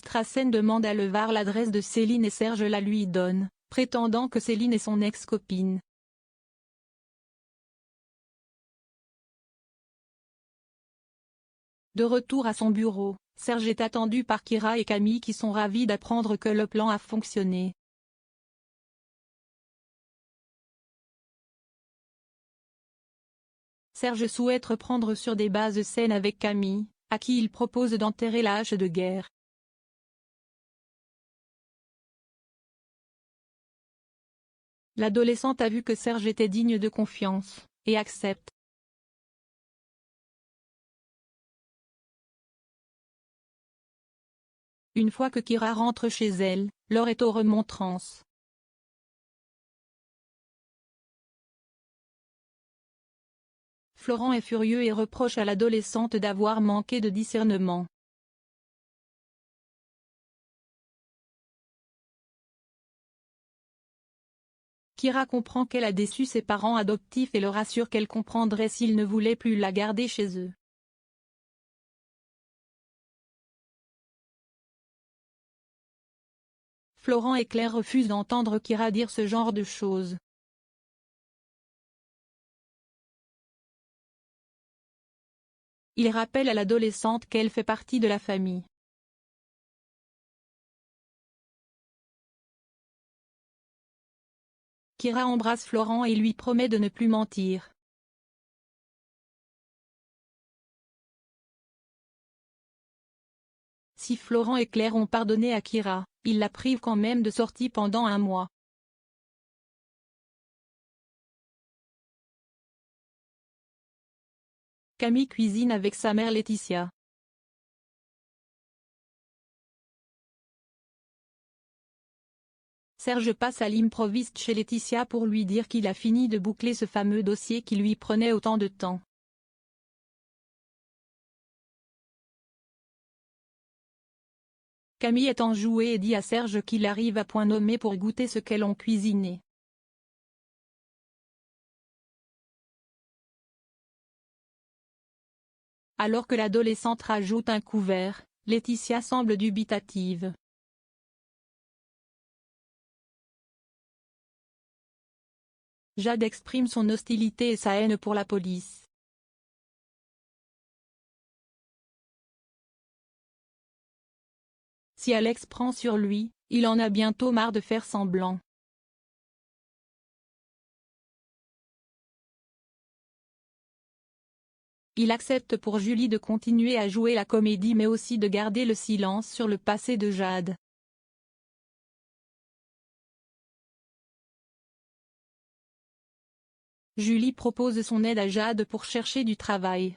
Strassen demande à Levar l'adresse de Céline et Serge la lui donne, prétendant que Céline est son ex-copine. De retour à son bureau, Serge est attendu par Kira et Camille qui sont ravis d'apprendre que le plan a fonctionné. Serge souhaite reprendre sur des bases saines avec Camille, à qui il propose d'enterrer la hache de guerre. L'adolescente a vu que Serge était digne de confiance, et accepte. Une fois que Kira rentre chez elle, Laure est aux remontrances. Florent est furieux et reproche à l'adolescente d'avoir manqué de discernement. Kira comprend qu'elle a déçu ses parents adoptifs et leur assure qu'elle comprendrait s'ils ne voulaient plus la garder chez eux. Florent et Claire refusent d'entendre Kira dire ce genre de choses. Il rappelle à l'adolescente qu'elle fait partie de la famille. Kira embrasse Florent et lui promet de ne plus mentir. Si Florent et Claire ont pardonné à Kira, ils la privent quand même de sortie pendant un mois. Camille cuisine avec sa mère Laetitia. Serge passe à l'improviste chez Laetitia pour lui dire qu'il a fini de boucler ce fameux dossier qui lui prenait autant de temps. Camille est enjouée et dit à Serge qu'il arrive à point nommé pour goûter ce qu'elles ont cuisiné. Alors que l'adolescente rajoute un couvert, Laetitia semble dubitative. Jade exprime son hostilité et sa haine pour la police. Si Alex prend sur lui, il en a bientôt marre de faire semblant. Il accepte pour Julie de continuer à jouer la comédie mais aussi de garder le silence sur le passé de Jade. Julie propose son aide à Jade pour chercher du travail.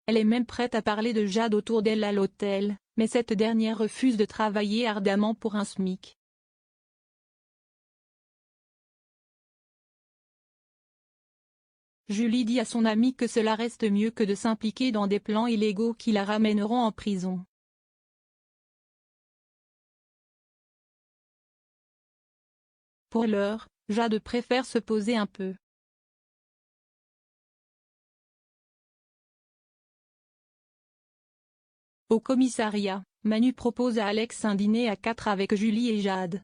Elle est même prête à parler de Jade autour d'elle à l'hôtel, mais cette dernière refuse de travailler ardemment pour un SMIC. Julie dit à son amie que cela reste mieux que de s'impliquer dans des plans illégaux qui la ramèneront en prison. Pour l'heure, Jade préfère se poser un peu. Au commissariat, Manu propose à Alex un dîner à 4 avec Julie et Jade.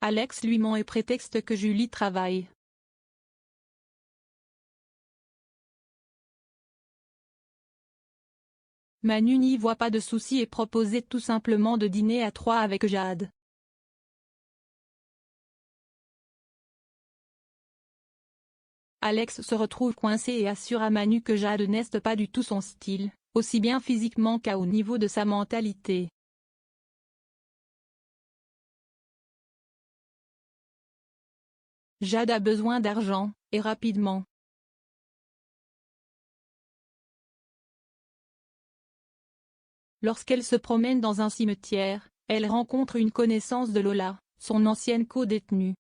Alex lui ment et prétexte que Julie travaille. Manu n'y voit pas de souci et propose tout simplement de dîner à 3 avec Jade. Alex se retrouve coincé et assure à Manu que Jade n'est pas du tout son style, aussi bien physiquement qu'au niveau de sa mentalité. Jade a besoin d'argent, et rapidement. Lorsqu'elle se promène dans un cimetière, elle rencontre une connaissance de Lola, son ancienne co-détenue.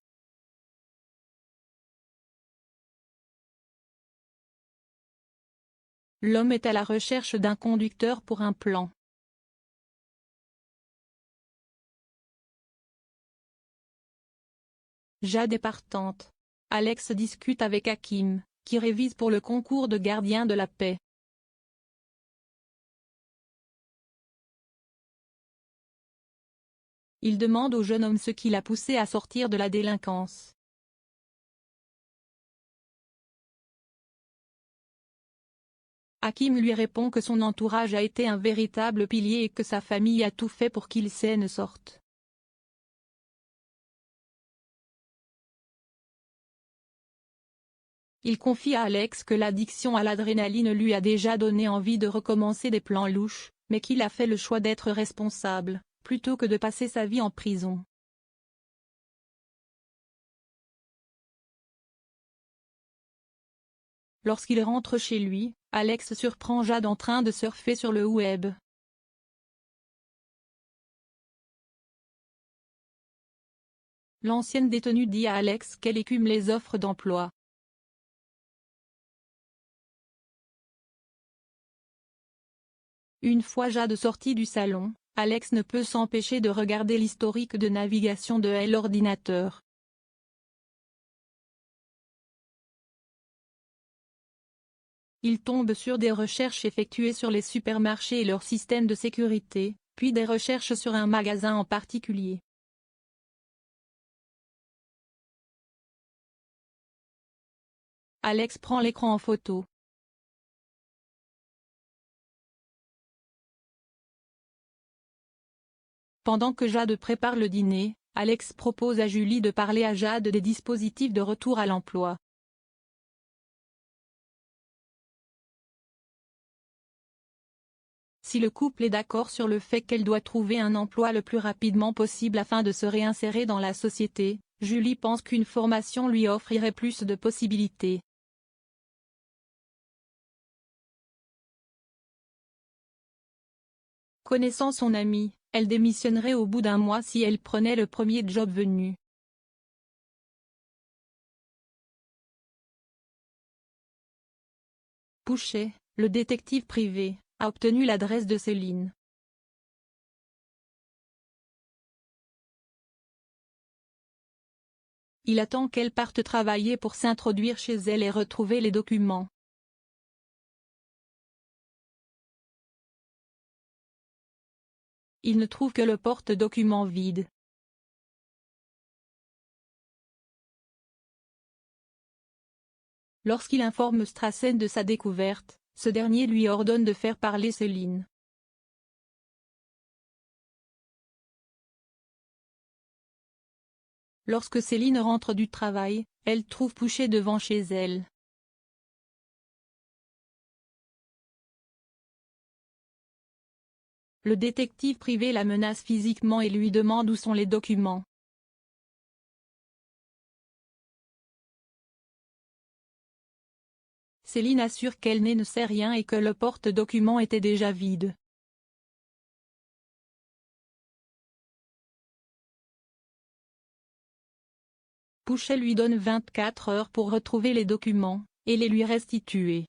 L'homme est à la recherche d'un conducteur pour un plan. Jade est partante. Alex discute avec Hakim, qui révise pour le concours de gardien de la paix. Il demande au jeune homme ce qui l'a poussé à sortir de la délinquance. Hakim lui répond que son entourage a été un véritable pilier et que sa famille a tout fait pour qu'il s'en sorte. Il confie à Alex que l'addiction à l'adrénaline lui a déjà donné envie de recommencer des plans louches, mais qu'il a fait le choix d'être responsable, plutôt que de passer sa vie en prison. Lorsqu'il rentre chez lui, Alex surprend Jade en train de surfer sur le web. L'ancienne détenue dit à Alex qu'elle écume les offres d'emploi. Une fois Jade sortie du salon, Alex ne peut s'empêcher de regarder l'historique de navigation de l'ordinateur. Il tombe sur des recherches effectuées sur les supermarchés et leur système de sécurité, puis des recherches sur un magasin en particulier. Alex prend l'écran en photo. Pendant que Jade prépare le dîner, Alex propose à Julie de parler à Jade des dispositifs de retour à l'emploi. Si le couple est d'accord sur le fait qu'elle doit trouver un emploi le plus rapidement possible afin de se réinsérer dans la société, Julie pense qu'une formation lui offrirait plus de possibilités. Connaissant son amie, elle démissionnerait au bout d'un mois si elle prenait le premier job venu. Pouchet, le détective privé, a obtenu l'adresse de Céline. Il attend qu'elle parte travailler pour s'introduire chez elle et retrouver les documents. Il ne trouve que le porte-documents vide. Lorsqu'il informe Strassen de sa découverte, ce dernier lui ordonne de faire parler Céline. Lorsque Céline rentre du travail, elle trouve Pouchet devant chez elle. Le détective privé la menace physiquement et lui demande où sont les documents. Céline assure qu'elle ne sait rien et que le porte-documents était déjà vide. Pouchet lui donne 24 heures pour retrouver les documents, et les lui restituer.